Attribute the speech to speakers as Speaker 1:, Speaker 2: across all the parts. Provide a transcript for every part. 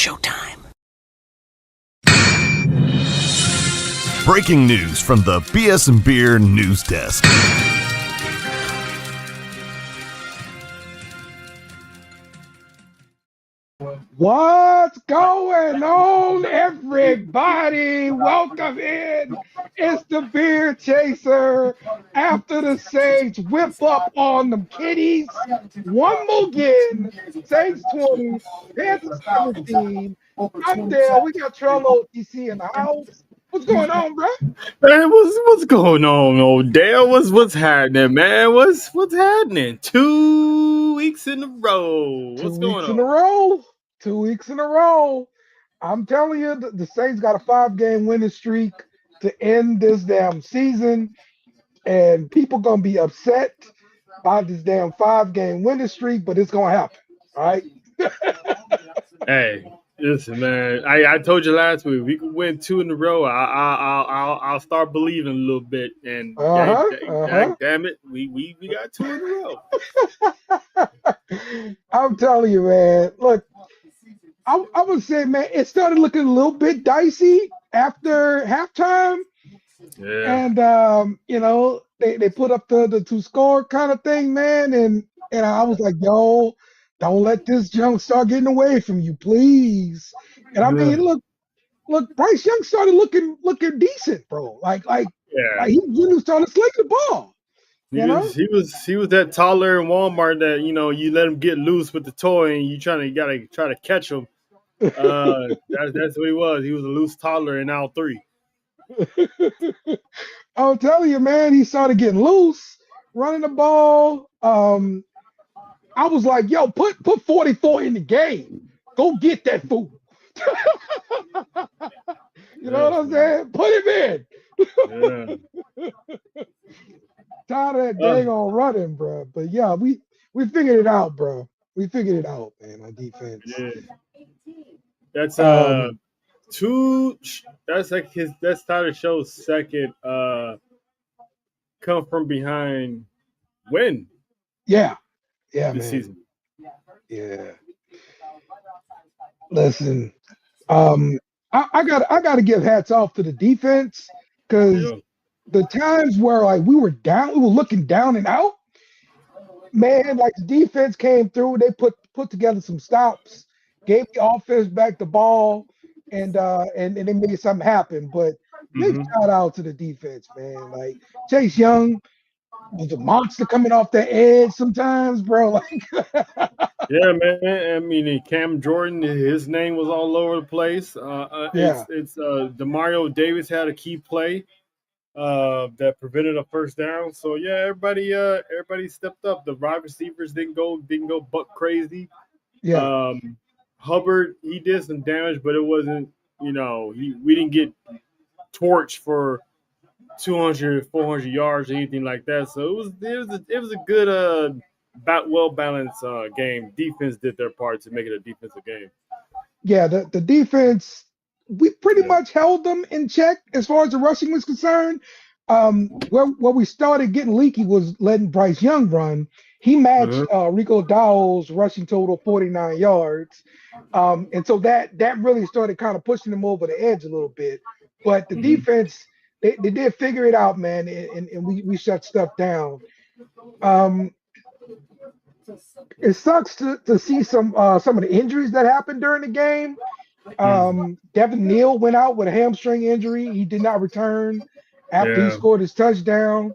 Speaker 1: showtime.
Speaker 2: Breaking news from the BS and Beer News Desk.
Speaker 3: What's going on, everybody? Welcome in. It's the Beer Chaser. After the Saints whip up on them kitties, one more again. Saints 20, Panthers 17. I'm Dale. We got Trello TC in the house. What's going on, bro?
Speaker 4: Man, what's going on, old Dale? What's happening, man? What's happening? 2 weeks in a row. What's going on?
Speaker 3: 2 weeks in a row. I'm telling you, the Saints got a 5-game winning streak to end this damn season, and people gonna be upset by this damn 5-game winning streak, but it's gonna happen, all right?
Speaker 4: Hey, listen, man. I told you last week we could win 2 in a row. I'll start believing a little bit, and damn it, we got 2 in a row.
Speaker 3: I'm telling you, man. Look, I would say, man, it started looking a little bit dicey after halftime.
Speaker 4: Yeah.
Speaker 3: And they put up the 2-score kind of thing, man. And I was like, yo, don't let this junk start getting away from you, please. And I mean, look, Bryce Young started looking decent, bro. Like he was starting to sling the ball.
Speaker 4: He was that toddler in Walmart that you let him get loose with the toy and you gotta try to catch him. That's what he was. He was a loose toddler in aisle 3.
Speaker 3: I'm telling you, man, he started getting loose, running the ball. I was like, yo, put 44 in the game. Go get that fool. You know what I'm saying? Put him in.
Speaker 4: Yeah.
Speaker 3: Tired of that dang on running, bro. But yeah, we figured it out, bro. We figured it out, man, on defense.
Speaker 4: Yeah. That's that's Tyler Shough's second come from behind win.
Speaker 3: Yeah,
Speaker 4: this
Speaker 3: man.
Speaker 4: season.
Speaker 3: Yeah. Listen, I got to give hats off to the defense because the times where like we were looking down and out, man, like the defense came through, they put together some stops, gave the offense back the ball, and they made something happen. But big shout out to the defense, man. Like Chase Young was a monster coming off the edge sometimes, bro. Like
Speaker 4: yeah, man. I mean, Cam Jordan, his name was all over the place. It's Demario Davis had a key play that prevented a first down. So yeah, everybody stepped up. The wide receivers didn't go buck crazy.
Speaker 3: Yeah.
Speaker 4: Hubbard, he did some damage, but it wasn't, we didn't get torched for 200, 400 yards or anything like that. So it was a good well-balanced game. Defense did their part to make it a defensive game.
Speaker 3: Yeah, the defense, we pretty much held them in check as far as the rushing was concerned. Where we started getting leaky was letting Bryce Young run. He matched Rico Dowell's rushing total 49 yards. And so that really started kind of pushing them over the edge a little bit. But the defense, they did figure it out, man, and we shut stuff down. It sucks to see some of the injuries that happened during the game. Devin Neal went out with a hamstring injury. He did not return after he scored his touchdown.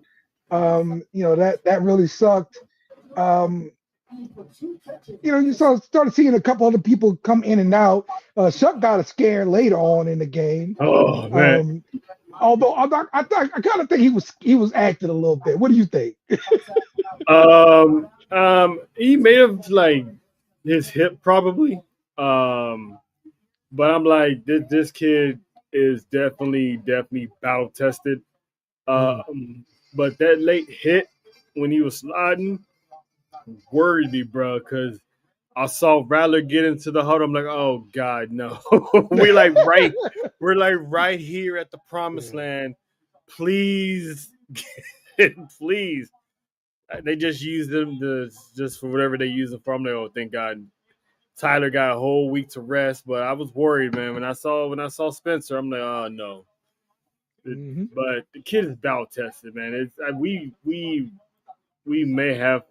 Speaker 3: That really sucked. You started seeing a couple other people come in and out. Shough got a scare later on in the game.
Speaker 4: Oh man!
Speaker 3: Although I kind of think he was acting a little bit. What do you think?
Speaker 4: He may have like his hip probably. But I'm like, this kid is definitely battle tested. But that late hit when he was sliding worried me, bro, because I saw Rattler get into the huddle. I'm like, oh God, no. we're right here at the promised land. Please, please. They just used them just for whatever they use them for. I'm like, oh, thank God. Tyler got a whole week to rest, but I was worried, man. When I saw Spencer, I'm like, oh no. But the kid is battle tested, man. It's we may have.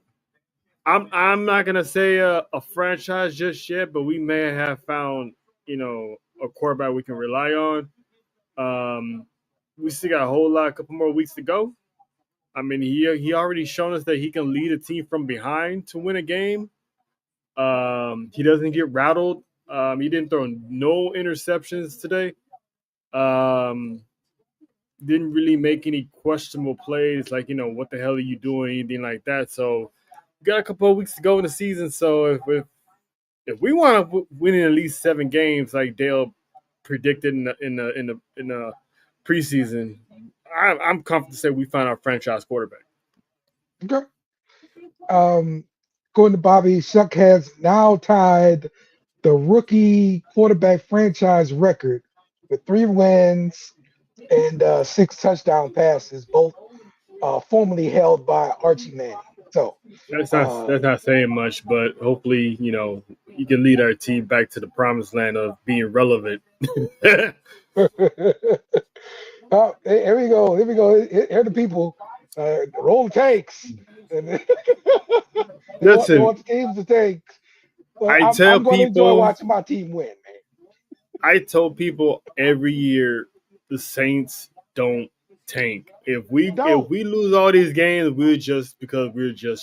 Speaker 4: I'm not gonna say a franchise just yet, but we may have found a quarterback we can rely on. We still got a couple more weeks to go. I mean, he already shown us that he can lead a team from behind to win a game. He doesn't get rattled. He didn't throw no interceptions today. Didn't really make any questionable plays, like what the hell are you doing, anything like that. So we got a couple of weeks to go in the season. So if we want to win in at least 7 games, like Dale predicted in the preseason, I'm confident to say we find our franchise quarterback.
Speaker 3: Okay. Going to Bobby, Shough has now tied the rookie quarterback franchise record with 3 wins and 6 touchdown passes, both formerly held by Archie Manning. So
Speaker 4: that's not saying much, but hopefully, he can lead our team back to the promised land of being relevant.
Speaker 3: Oh, here we go. Here are the people. Roll the takes. They
Speaker 4: Listen,
Speaker 3: want the teams to take. Well,
Speaker 4: I'm going to enjoy
Speaker 3: watching my team win, man.
Speaker 4: I told people every year the Saints don't tank. If we lose all these games, we're just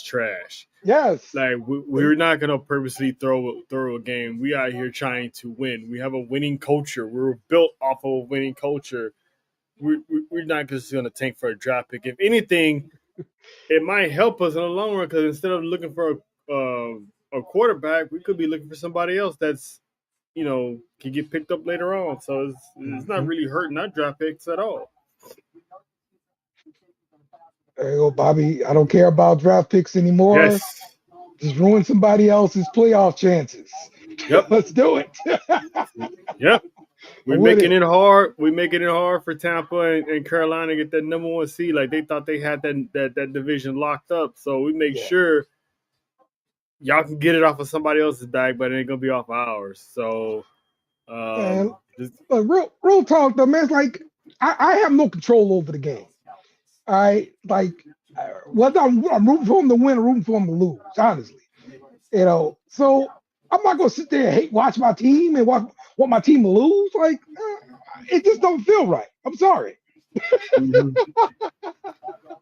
Speaker 4: trash.
Speaker 3: Yes.
Speaker 4: Like we're not gonna purposely throw a game. We out here trying to win. We have a winning culture. We're built off of a winning culture. We're not just gonna tank for a draft pick. If anything, it might help us in the long run because instead of looking for a quarterback, we could be looking for somebody else that's can get picked up later on. So it's not really hurting our draft picks at all.
Speaker 3: There you go, Bobby. I don't care about draft picks anymore.
Speaker 4: Yes.
Speaker 3: Just ruin somebody else's playoff chances.
Speaker 4: Yep.
Speaker 3: Let's do it.
Speaker 4: Yep. We're making it hard. We're making it hard for Tampa and Carolina to get that number 1 seed. Like they thought they had that division locked up. So we make sure y'all can get it off of somebody else's bag, but it ain't gonna be off of ours. So
Speaker 3: real talk though, man. It's like I have no control over the game. All right, like whether I'm rooting for them to win or rooting for them to lose, honestly. So I'm not gonna sit there and watch my team and want my team to lose. Like it just don't feel right. I'm sorry.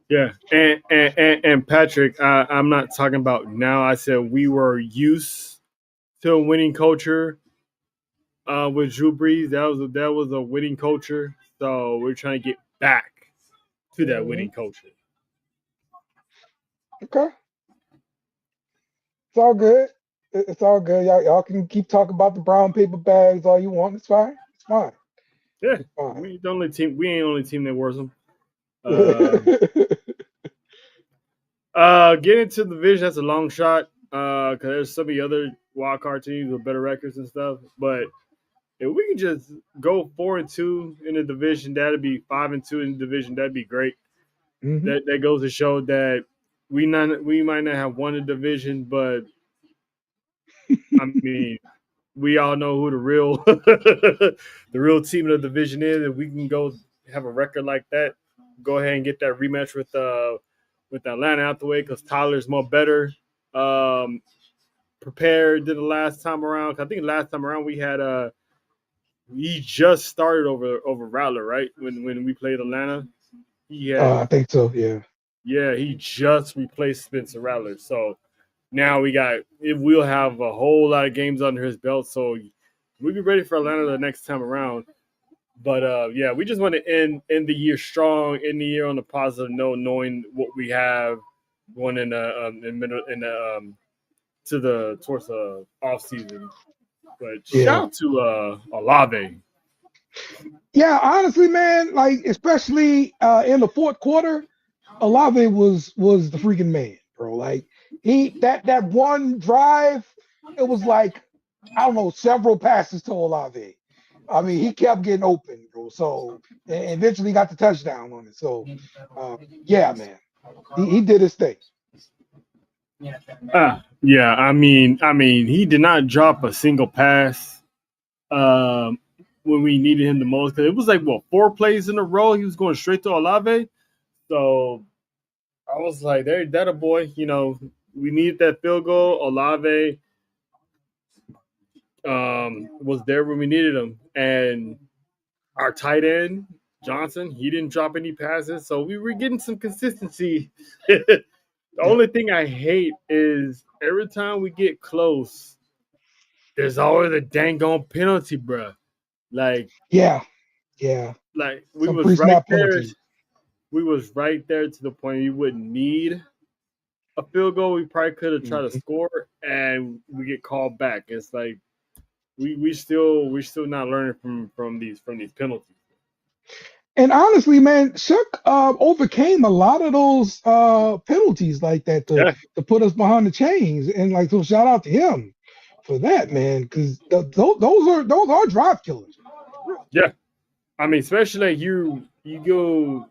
Speaker 4: Yeah, and Patrick, I'm not talking about now. I said we were used to a winning culture with Drew Brees. That was a winning culture. So we're trying to get back to that winning culture.
Speaker 3: Okay, it's all good. It's all good. Y'all can keep talking about the brown paper bags all you want. It's fine. It's fine.
Speaker 4: Yeah, it's fine. We ain't the only team that wears them. Get into the division. That's a long shot because there's so many other wild card teams with better records and stuff. But if we can just go 4-2 in the division, that'd be 5-2 in the division. That'd be great. That goes to show that we might not have won the division, but I mean, we all know who the real team of the division is. If we can go have a record like that, go ahead and get that rematch with Atlanta out the way because Tyler's more better prepared than the last time around. I think last time around we had he just started over Rattler, right? When we played Atlanta,
Speaker 3: I think so. Yeah.
Speaker 4: Yeah, he just replaced Spencer Rattler. So now we'll have a whole lot of games under his belt. So we'll be ready for Atlanta the next time around. But we just want to end the year strong, end the year on a positive note, knowing what we have going towards the off season. But shout out to Olave.
Speaker 3: Yeah, honestly, man, like especially in the fourth quarter, Olave was the freaking man, bro. Like that one drive, it was like I don't know, several passes to Olave. I mean, he kept getting open, bro. So and eventually got the touchdown on it. So yeah, man, he did his thing.
Speaker 4: Yeah. I mean, he did not drop a single pass when we needed him the most. Cause it was like 4 plays in a row. He was going straight to Olave. So I was like, "There, that a boy." We needed that field goal. Olave was there when we needed him, and our tight end Johnson, he didn't drop any passes, so we were getting some consistency. The only thing I hate is every time we get close, there's always a dang on penalty, bro. Like,
Speaker 3: Yeah.
Speaker 4: we
Speaker 3: Some
Speaker 4: was right
Speaker 3: pre-snap
Speaker 4: there.
Speaker 3: penalties.
Speaker 4: We was right there to the point we wouldn't need a field goal. We probably could have tried to
Speaker 3: Mhm.
Speaker 4: score, and we get called back. It's like we still not learning from these penalties.
Speaker 3: And honestly, man, Shook overcame a lot of those penalties like that
Speaker 4: Yeah,
Speaker 3: to put us behind the chains. And like, so shout out to him for that, man, because those are drive killers.
Speaker 4: yeah. I mean, especially like you go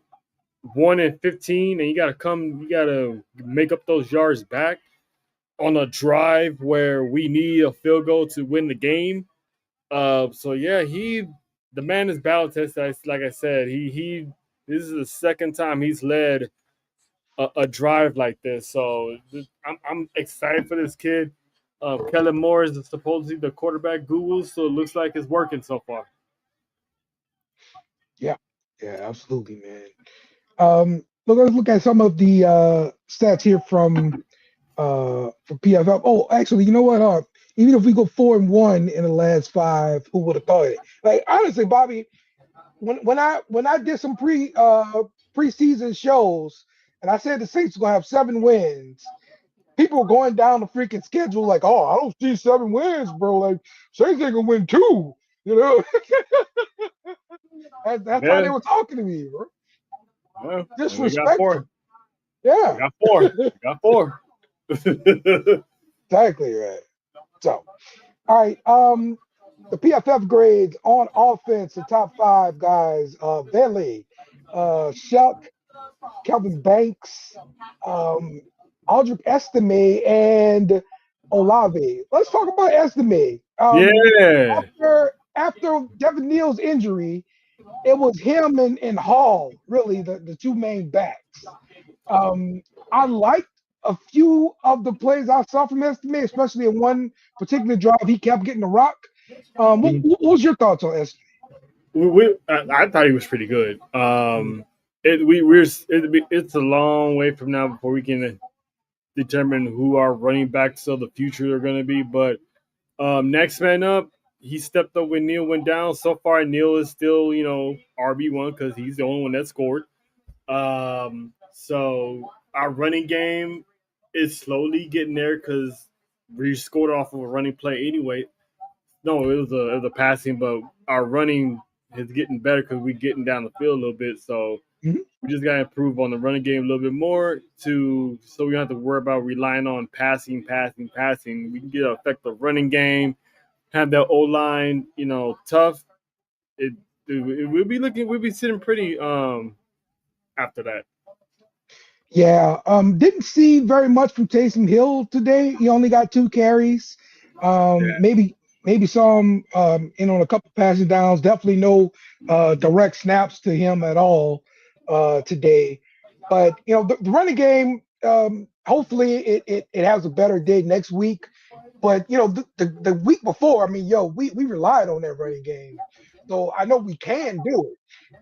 Speaker 4: 1 and 15, and you gotta make up those yards back on a drive where we need a field goal to win the game. So yeah, the man is battle tested. Like I said, he this is the second time he's led a drive like this. So I'm excited for this kid. Kellen Moore is supposedly the quarterback guru, so it looks like it's working so far.
Speaker 3: Yeah, yeah, absolutely, man. Let's look at some of the stats here from PFF. Oh, actually, you know what? Even if we go 4-1 in the last five, who would have thought it? Like honestly, Bobby, when I did some preseason shows and I said the Saints were gonna have 7 wins, people were going down the freaking schedule like, oh, I don't see 7 wins, bro. Like Saints ain't gonna win two. You know, that's how they
Speaker 4: Yeah,
Speaker 3: were talking to me, bro.
Speaker 4: yeah. And we got
Speaker 3: Disrespectful.
Speaker 4: four. We
Speaker 3: Yeah,
Speaker 4: got four. We got four.
Speaker 3: exactly right. So, all right. The PFF grades on offense, the top five guys, Vele, Shuck, Kelvin Banks, um, Aldrich Estime, and Olave. Let's talk about Estime.
Speaker 4: Yeah.
Speaker 3: After Devin Neal's injury, it was him and Hall, really, the two main backs. Um, I liked a few of the plays I saw from Estime, especially in one particular drive. He kept getting the rock. What was your thoughts on Estime?
Speaker 4: I thought he was pretty good. It's a long way from now before we can determine who our running backs of the future are going to be. But next man up, he stepped up when Neal went down. So far, Neal is still RB1 because he's the only one that scored. So our running game is slowly getting there because we scored off of a running play anyway. No, it was a passing, but our running is getting better because we're getting down the field a little bit. So
Speaker 3: Mhm.
Speaker 4: we just gotta improve on the running game a little bit more so we don't have to worry about relying on passing. We can get an effective running game, have that O line, tough. We'll be sitting pretty after that.
Speaker 3: Yeah, didn't see very much from Taysom Hill today. He only got 2 carries.
Speaker 4: Yeah.
Speaker 3: Maybe saw him in on a couple passing downs. Definitely no direct snaps to him at all today. But the running game. Hopefully it has a better day next week. But the week before, I mean, we relied on that running game, so I know we can do it.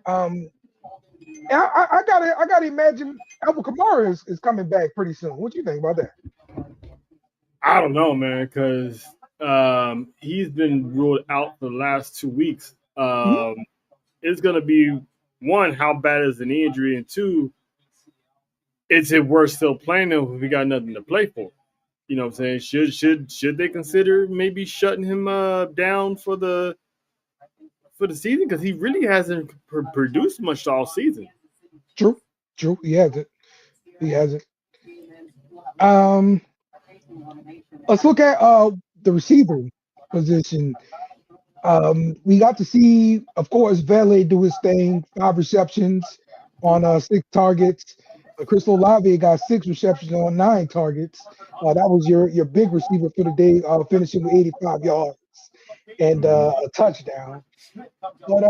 Speaker 3: I gotta imagine Alvin Kamara is coming back pretty soon. What do you think about that?
Speaker 4: I don't know, man, because he's been ruled out for the last 2 weeks.
Speaker 3: Mhm.
Speaker 4: It's gonna be one, how bad is an injury, and two, is it worth still playing him if we got nothing to play for? You know what I'm saying? Should they consider maybe shutting him down for the season because he really hasn't produced much all season.
Speaker 3: True. He has it. He has it. Um, let's look at the receiver position. We got to see, of course, Vele do his thing. 5 receptions on 6 targets. Chris Olave got 6 receptions on 9 targets. That was your big receiver for the day, finishing with 85 yards and a touchdown. But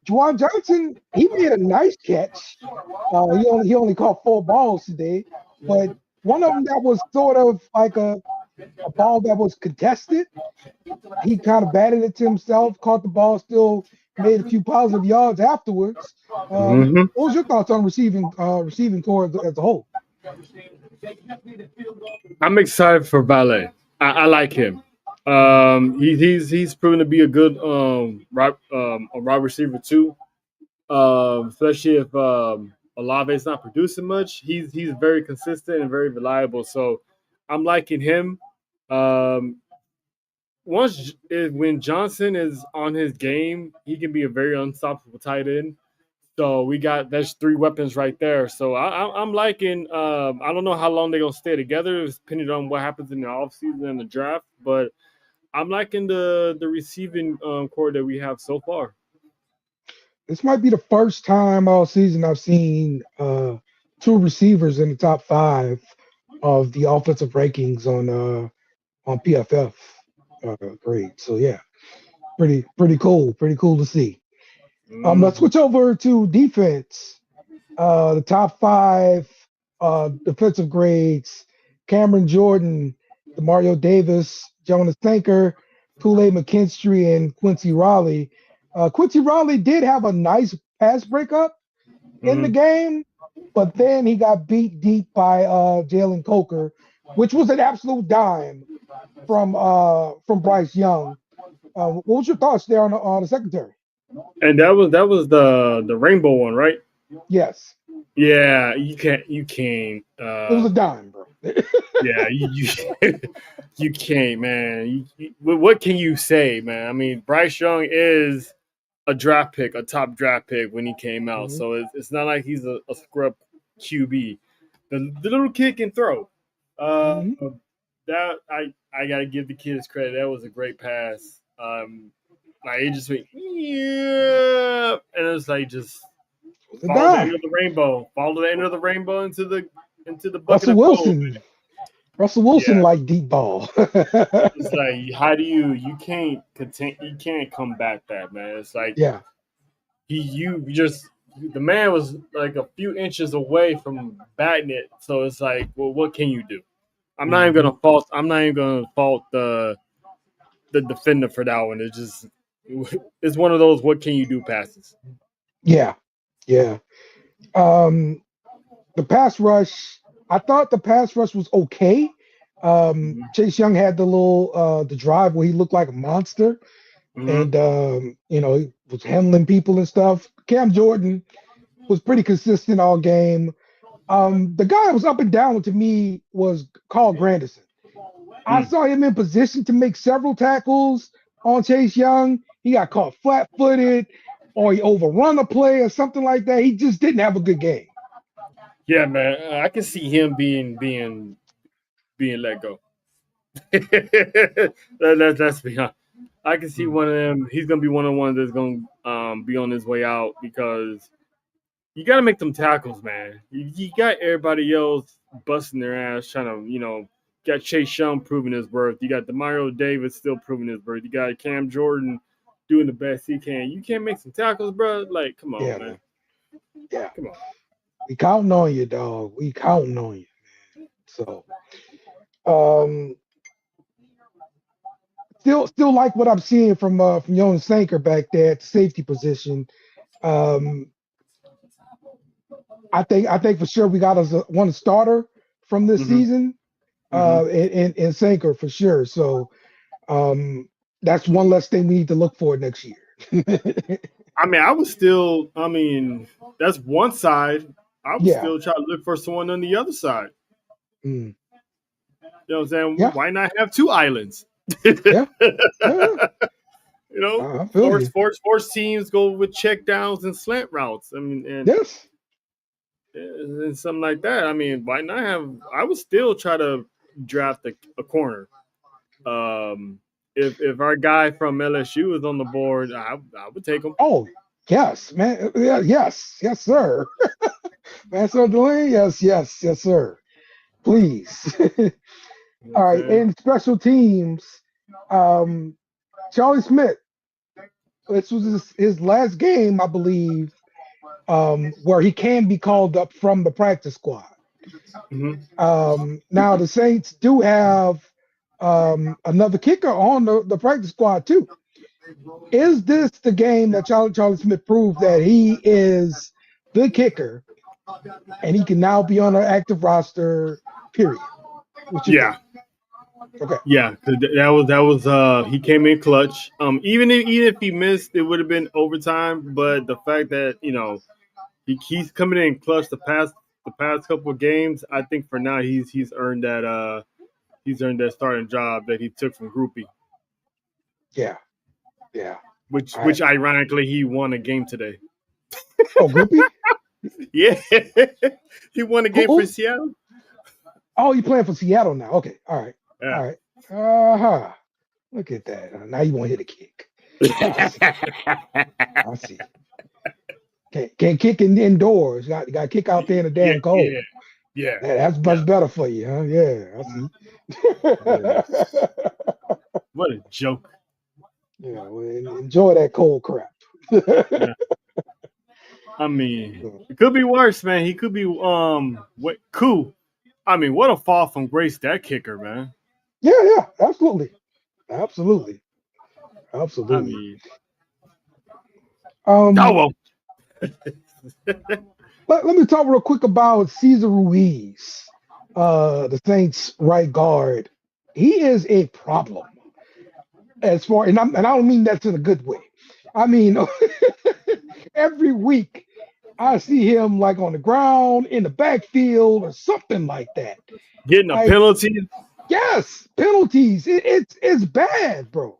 Speaker 3: Juwan Johnson, he made a nice catch. He only caught 4 balls today, but one of them that was sort of like a ball that was contested. He kind of batted it to himself, caught the ball, still made a few positive yards afterwards. What was your thoughts on receiving core as a whole?
Speaker 4: I'm excited for Valet. I like him. He's proven to be a good a wide receiver too. Especially if Olave is not producing much, he's very consistent and very reliable. So I'm liking him. When Johnson is on his game, he can be a very unstoppable tight end. So that's 3 weapons right there. So I'm liking. I don't know how long they're gonna stay together, depending on what happens in the offseason and the draft. But I'm liking the receiving core that we have so far.
Speaker 3: This might be the first time all season I've seen 2 receivers in the top 5 of the offensive rankings on PFF grade. So yeah, pretty cool. Pretty cool to see. Let's switch over to defense. The top 5 defensive grades: Cameron Jordan, Demario Davis, Jonas Sanker, Kool-Aid McKinstry, and Quincy Raleigh. Quincy Raleigh did have a nice pass breakup in the game, but then he got beat deep by Jalen Coker, which was an absolute dime from Bryce Young. What was your thoughts there on the secondary?
Speaker 4: And that was the rainbow one, right?
Speaker 3: Yes.
Speaker 4: Yeah, you can't.
Speaker 3: It was a dime, bro.
Speaker 4: Yeah, you can't, man. What can you say, man? I mean, Bryce Young is a draft pick, a top draft pick when he came out. So it's not like he's a scrub QB. The little kid can throw. That I gotta give the kids credit. That was a great pass. Like it just went, yeah, and it was like just follow the end of the rainbow. Follow the end of the rainbow into the bucket
Speaker 3: Russell
Speaker 4: of
Speaker 3: Wilson.
Speaker 4: gold.
Speaker 3: Russell Wilson like deep ball.
Speaker 4: It's like how do you can't combat that, man. It's like the man was like a few inches away from batting it, so it's like, well, what can you do? I'm not even gonna fault the defender for that one. It's one of those what can you do passes.
Speaker 3: Yeah. The pass rush, I thought the pass rush was okay. Chase Young had the drive where he looked like a monster, and he was handling people and stuff. Cam Jordan was pretty consistent all game. The guy that was up and down to me was Carl Granderson. I saw him in position to make several tackles on Chase Young. He got caught flat-footed, or he overrun a play or something like that. He just didn't have a good game.
Speaker 4: Yeah, man, I can see him being let go. Let's be honest. I can see one of them. He's gonna be one of the ones that's gonna be on his way out because you got to make them tackles, man. You got everybody else busting their ass trying to, got Chase Young proving his worth. You got Demario Davis still proving his worth. You got Cam Jordan doing the best he can. You can't make some tackles, bro. Like, come on, man.
Speaker 3: Yeah.
Speaker 4: Come on.
Speaker 3: We counting on you, dog. We counting on you, man. So, still like what I'm seeing from Jonas Sanker back there at the safety position. I think for sure we got us one starter from this season, in Sanker for sure. So that's one less thing we need to look for next year.
Speaker 4: That's one side. I would still try to look for someone on the other side. You know what I'm saying?
Speaker 3: Yeah.
Speaker 4: Why not have 2 islands?
Speaker 3: Yeah.
Speaker 4: Force teams go with check downs and slant routes. And something like that. Why not have? I would still try to draft a corner. If our guy from LSU is on the board, I would take him.
Speaker 3: Oh yes, man. Yes, sir. Master of the lane? Yes, sir. Please. All right.
Speaker 4: Okay.
Speaker 3: In special teams, um, Charlie Smith. This was his last game, I believe, where he can be called up from the practice squad.
Speaker 4: Mhm.
Speaker 3: Now the Saints do have another kicker on the practice squad too. Is this the game that Charlie Smith proved that he is the kicker and he can now be on an active roster? Period. What you think?
Speaker 4: Yeah.
Speaker 3: Okay.
Speaker 4: Yeah, 'cause that was he came in clutch. Even if he missed, it would have been overtime. But the fact that he's coming in clutch the past couple of games, I think for now he's earned that starting job that he took from Groupie,
Speaker 3: Yeah. Yeah.
Speaker 4: which
Speaker 3: All right.
Speaker 4: which ironically he won a game today.
Speaker 3: Oh, Groupie?
Speaker 4: Yeah, he won a game for
Speaker 3: Who?
Speaker 4: Seattle.
Speaker 3: Oh, you playing for Seattle now? Okay. All right.
Speaker 4: Yeah.
Speaker 3: All right. Uh-huh. Look at that. Now you want to hit a kick. I see. I see. Can't kick indoors. Got to kick out there in the
Speaker 4: Yeah,
Speaker 3: damn cold.
Speaker 4: yeah, yeah,
Speaker 3: That's
Speaker 4: yeah.
Speaker 3: much better for you, huh? Yeah, I see.
Speaker 4: What a joke.
Speaker 3: Yeah, well, enjoy that cold crap.
Speaker 4: Yeah. I mean, it could be worse, man. He could be what cool. I mean, what a fall from grace that kicker, man.
Speaker 3: Yeah, absolutely. Absolutely.
Speaker 4: I
Speaker 3: Absolutely.
Speaker 4: mean, oh
Speaker 3: Um,
Speaker 4: well.
Speaker 3: let me talk real quick about Cesar Ruiz, the Saints right guard. He is a problem as far, and I don't mean that in a good way. I mean, every week I see him like on the ground in the backfield or something like that.
Speaker 4: Getting a
Speaker 3: Like,
Speaker 4: penalty.
Speaker 3: yes, penalties. It's bad, bro.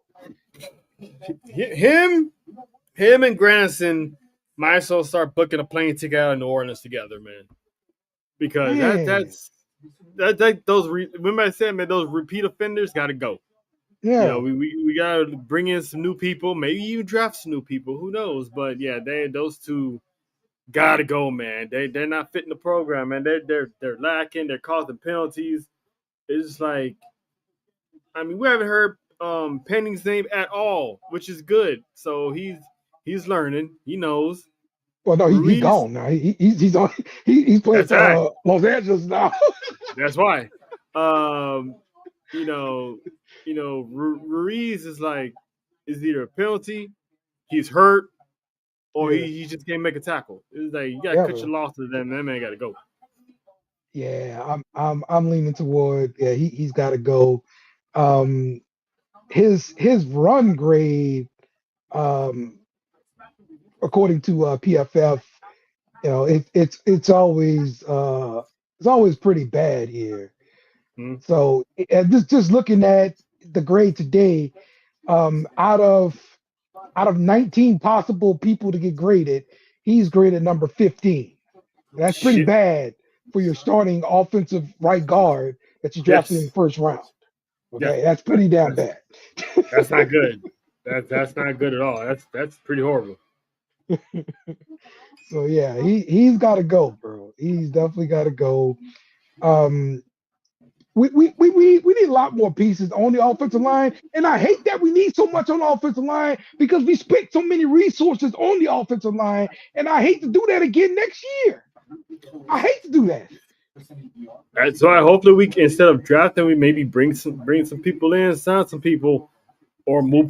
Speaker 4: Him and Granson might as well start booking a plane ticket out of New Orleans together, man. Because
Speaker 3: Man,
Speaker 4: remember I said, man, those repeat offenders got to go.
Speaker 3: yeah.
Speaker 4: We gotta bring in some new people, maybe even draft some new people. Who knows? But yeah, those two gotta go, man. They're not fitting the program, man. They're lacking. They're causing penalties. It's like, I mean, we haven't heard Penning's name at all, which is good. So he's learning. He knows.
Speaker 3: Well, no, he
Speaker 4: Ruiz,
Speaker 3: gone now. He's on. He's playing
Speaker 4: that's all right.
Speaker 3: for Los Angeles now.
Speaker 4: That's why. Um, Ruiz is either a penalty, he's hurt, or
Speaker 3: Yeah,
Speaker 4: he just can't make a tackle. It's like you gotta
Speaker 3: yeah,
Speaker 4: cut your
Speaker 3: bro.
Speaker 4: losses. Then that man gotta go.
Speaker 3: Yeah, I'm leaning toward. Yeah, he's got to go. Um, his run grade, um, according to PFF, it's always pretty bad here.
Speaker 4: Hmm.
Speaker 3: So and just looking at the grade today, out of 19 possible people to get graded, he's graded number 15. That's pretty
Speaker 4: Shit.
Speaker 3: bad for your starting offensive right guard that you drafted in
Speaker 4: Yes.
Speaker 3: the first round.
Speaker 4: Yeah.
Speaker 3: Okay, that's
Speaker 4: That's
Speaker 3: pretty damn
Speaker 4: that's,
Speaker 3: bad.
Speaker 4: that's not good. That's not good at all. That's pretty horrible.
Speaker 3: So yeah, he's got to go, bro. He's definitely got to go. Um, we need a lot more pieces on the offensive line, and I hate that we need so much on the offensive line because we spent so many resources on the offensive line, and I hate to do that again next year. I hate to do that.
Speaker 4: That's why hopefully we can, instead of drafting, we maybe bring some people in, sign some people, or move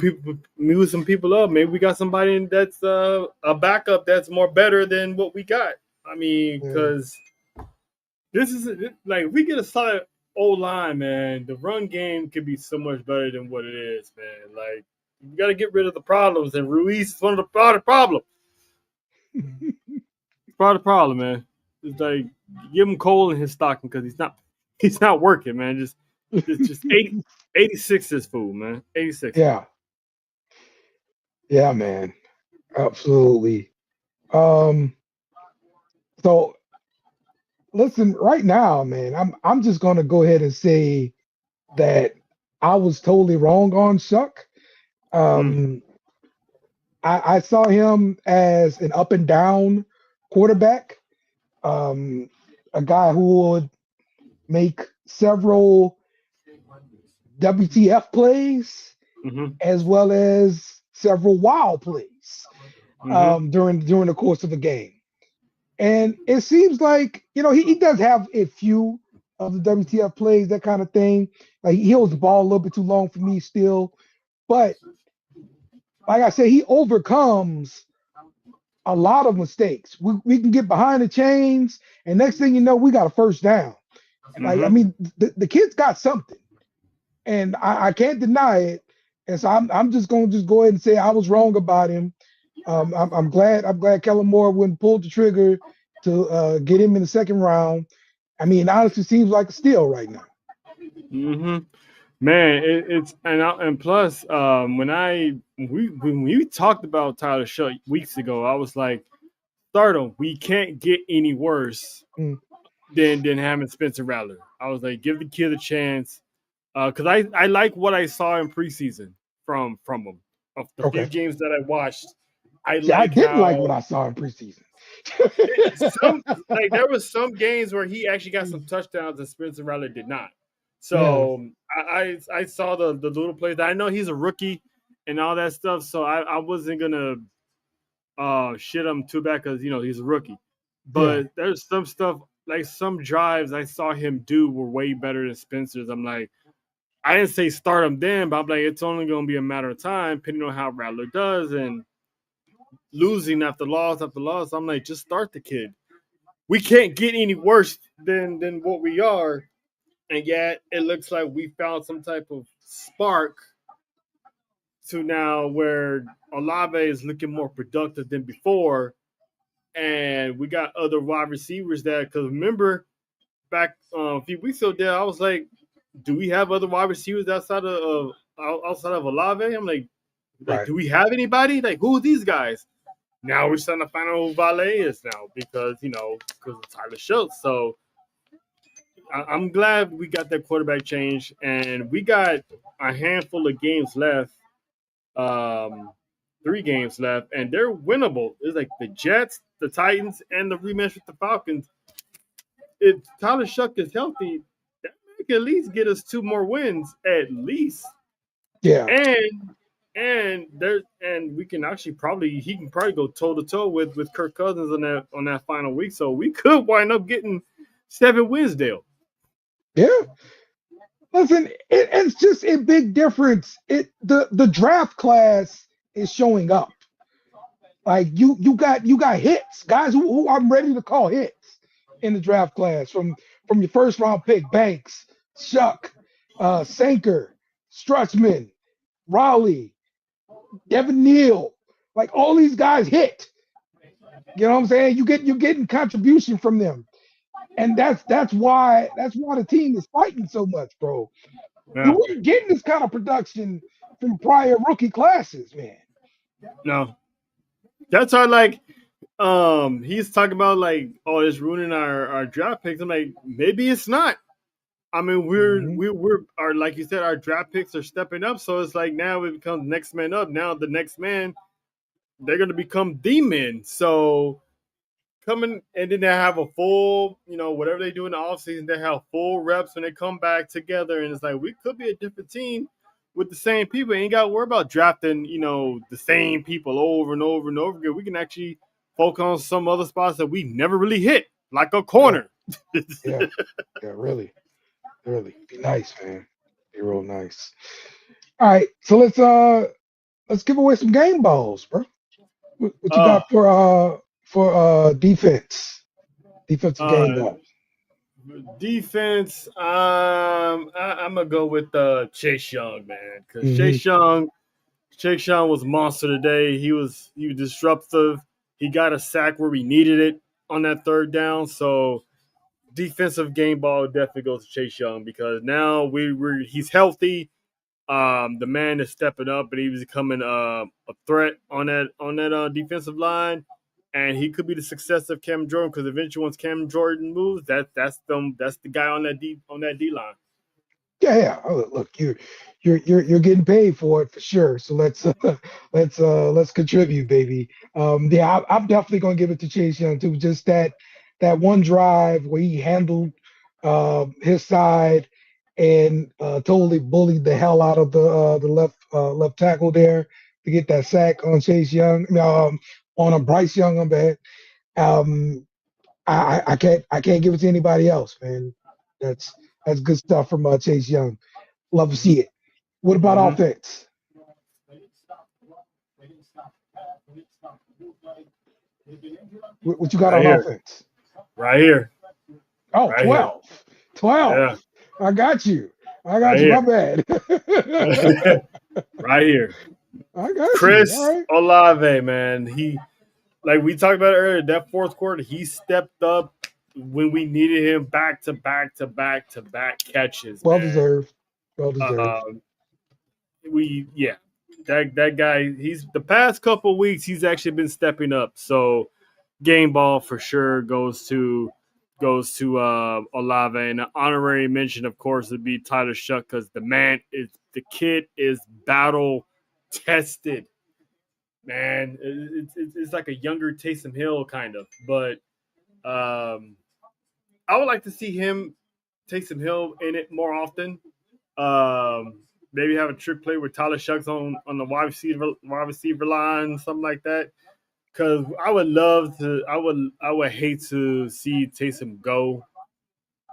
Speaker 4: some people up. Maybe we got somebody that's a backup that's more better than what we got. I mean,
Speaker 3: Yeah,
Speaker 4: because this is like if we get a solid old line, man. The run game could be so much better than what it is, man. Like you got to get rid of the problems, and Ruiz is one of the part of the problem. It's part of the problem, man. It's like give him coal in his stocking because he's not working, man. Just 86 this fool, man. 86.
Speaker 3: yeah, yeah, man, absolutely. Um, so listen, right now, man, I'm just gonna go ahead and say that I was totally wrong on Shuck.
Speaker 4: Mm.
Speaker 3: Um, I saw him as an up and down quarterback. a guy who would make several WTF plays as well as several wow plays during the course of a game. And it seems like, he does have a few of the WTF plays, that kind of thing. Like he holds the ball a little bit too long for me still. But like I said, he overcomes a lot of mistakes. We can get behind the chains, and next thing you know, we got a first down. Like, I mean, the kid's got something, and I can't deny it. And so I'm just going to go ahead and say I was wrong about him. I'm glad Kellen Moore wouldn't pull the trigger to get him in the second round. I mean, it honestly seems like a steal right now.
Speaker 4: Man, it's and plus when we talked about Tyler Shough weeks ago, I was like, start him. We can't get any worse than having Spencer Rattler. I was like, give the kid a chance, because I like what I saw in preseason from him. Of the few games that I watched, I
Speaker 3: didn't like what I saw in preseason.
Speaker 4: There was some games where he actually got some touchdowns and Spencer Rattler did not. So I saw the little plays. I know he's a rookie and all that stuff, so I wasn't gonna shit him too bad because he's a rookie. But there's some stuff, like some drives I saw him do were way better than Spencer's. I'm like, I didn't say start him then, but I'm like, it's only gonna be a matter of time, depending on how Rattler does, and losing after loss. I'm like, just start the kid. We can't get any worse than what we are. And yet it looks like we found some type of spark to now where Olave is looking more productive than before. And we got other wide receivers because remember back a few weeks ago, I was like, do we have other wide receivers outside of Olave? I'm like, do we have anybody? Like, who are these guys? Now we're starting to find out who Valet is now because of Tyler Shough. So I'm glad we got that quarterback change, and we got a handful of games left, 3 games left, and they're winnable. It's like the Jets, the Titans, and the rematch with the Falcons. If Tyler Shough is healthy, that can at least get us 2 more wins, at least.
Speaker 3: Yeah.
Speaker 4: And we can actually he can probably go toe to toe with Kirk Cousins on that final week. So we could wind up getting 7 wins, Dale.
Speaker 3: Yeah. Listen, it's just a big difference. The draft class is showing up. Like you got hits, guys who I'm ready to call hits in the draft class from your first round pick: Banks, Shough, Sanker, Strutzman, Raleigh, Devin Neal. Like all these guys hit. You know what I'm saying? You're getting contribution from them. And that's why the team is fighting so much, bro.
Speaker 4: Yeah.
Speaker 3: You weren't getting this kind of production from prior rookie classes, man.
Speaker 4: No. That's our he's talking about like, oh, it's ruining our draft picks. I'm like, maybe it's not. I mean, we're like you said, our draft picks are stepping up. So it's like now it becomes next man up. Now the next man, they're gonna become the men. So coming and then they have a full, whatever they do in the offseason, they have full reps when they come back together. And it's like, we could be a different team with the same people. Ain't got to worry about drafting, the same people over and over and over again. We can actually focus on some other spots that we never really hit, like a corner.
Speaker 3: Yeah, really. Really. Be nice, man. Be real nice. All right. So let's give away some game balls, bro. What you got for defense? Defensive game ball.
Speaker 4: Defense, I'm gonna go with Chase Young, man, because Chase Young was a monster today. He was disruptive. He got a sack where we needed it on that 3rd down. So defensive game ball definitely goes to Chase Young because now he's healthy. The man is stepping up and he's becoming a threat on that defensive line. And he could be the successor of Cam Jordan because eventually, once Cam Jordan moves, that's the guy on that D line.
Speaker 3: Yeah. Oh, look, you're getting paid for it for sure. So let's contribute, baby. I'm definitely gonna give it to Chase Young too. Just that that one drive where he handled his side and totally bullied the hell out of the left tackle there to get that sack on Chase Young, on a Bryce Young, on bad. I can't give it to anybody else, man. That's good stuff from Chase Young. Love to see it. What about offense? What you got
Speaker 4: Right
Speaker 3: on
Speaker 4: here.
Speaker 3: offense?
Speaker 4: Right here.
Speaker 3: Oh,
Speaker 4: Right
Speaker 3: 12. 12.
Speaker 4: Yeah.
Speaker 3: I got you.
Speaker 4: Right
Speaker 3: My
Speaker 4: here.
Speaker 3: bad.
Speaker 4: Right here.
Speaker 3: I got
Speaker 4: Chris
Speaker 3: you. All right.
Speaker 4: Olave, man. He, like we talked about earlier, that fourth quarter, he stepped up when we needed him back to back catches.
Speaker 3: Well
Speaker 4: man.
Speaker 3: deserved. Well deserved.
Speaker 4: That guy, he's the past couple weeks he's actually been stepping up. So game ball for sure goes to Olave, and an honorary mention, of course, would be Tyler Shough, because the kid is battle tested, man. It's like a younger Taysom Hill kind of, but I would like to see Taysom Hill in it more often. Maybe have a trick play with Tyler Shough's on the wide receiver line, something like that. Because I would hate to see Taysom go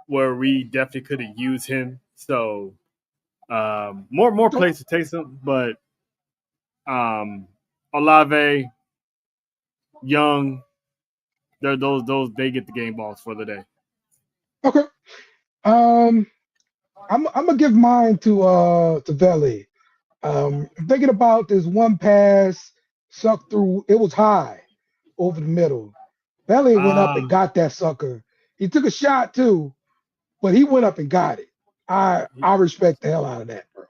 Speaker 4: where we definitely could have used him. So more plays to Taysom, but Olave, Young, those they get the game balls for the day.
Speaker 3: Okay. I'm gonna give mine to Veli. I'm thinking about this one pass sucked through. It was high over the middle. Veli went up and got that sucker. He took a shot too, but he went up and got it. I respect the hell out of that, bro.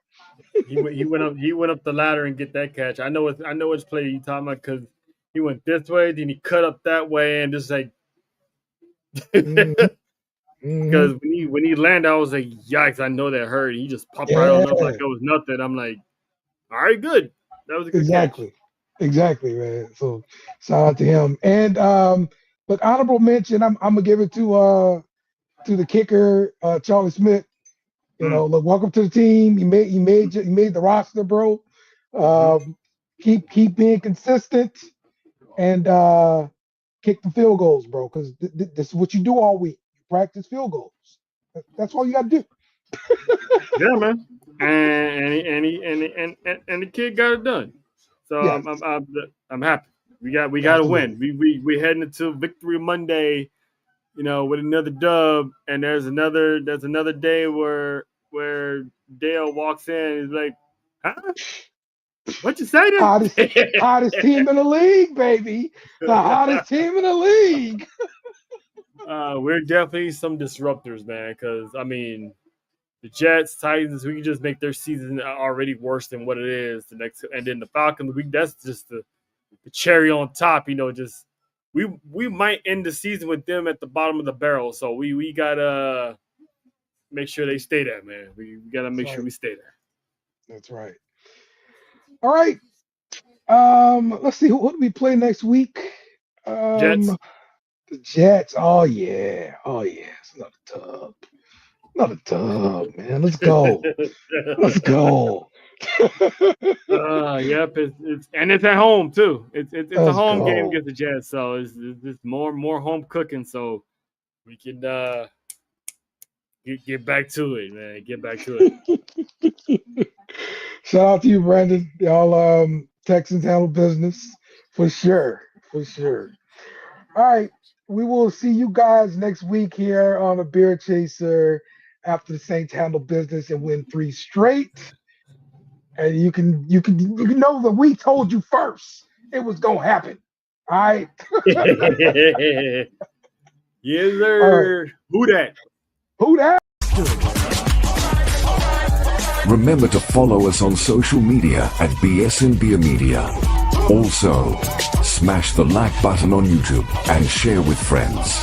Speaker 4: He went up the ladder and get that catch. I know which play you talking about, because he went this way, then he cut up that way, and just like because when he landed, I was like, yikes! I know that hurt. He just popped right on up like it was nothing. I'm like, all right, good. That was a good catch.
Speaker 3: Exactly, man. So shout out to him. And but honorable mention, I'm gonna give it to the kicker, Charlie Smith. You know, look, welcome to the team. You made the roster, bro. Keep being consistent and kick the field goals, bro. Because this is what you do all week. You practice field goals. That's all you got to do.
Speaker 4: Yeah, man. And the kid got it done. So yes. I'm happy. We got to win. We heading into Victory Monday, you know, with another dub. And there's another day where Dale walks in and is like, huh? What you say?
Speaker 3: Hottest team in the league, baby. The hottest team in the league.
Speaker 4: We're definitely some disruptors, man. Because I mean, the Jets, Titans, we can just make their season already worse than what it is. And then the Falcons, that's just the cherry on top. You know, just we might end the season with them at the bottom of the barrel. So we gotta make sure they stay there, man. We gotta make sure we stay there.
Speaker 3: That's right. All right. Let's see. What do we play next week?
Speaker 4: Jets.
Speaker 3: The Jets. Oh yeah. It's another dub, man. Let's go.
Speaker 4: Yep. It's at home too. It's a home game against the Jets, so it's more home cooking. So we can get back to it, man. Get back to it.
Speaker 3: Shout out to you, Brandon. Y'all Texans handle business for sure. All right. We will see you guys next week here on a Beer Chaser after the Saints handle business and win 3 straight. And you can know that we told you first it was gonna happen. All right.
Speaker 4: Yes, sir. Right. Who that?
Speaker 1: Remember to follow us on social media at BS and Beer Media. Also, smash the like button on YouTube and share with friends.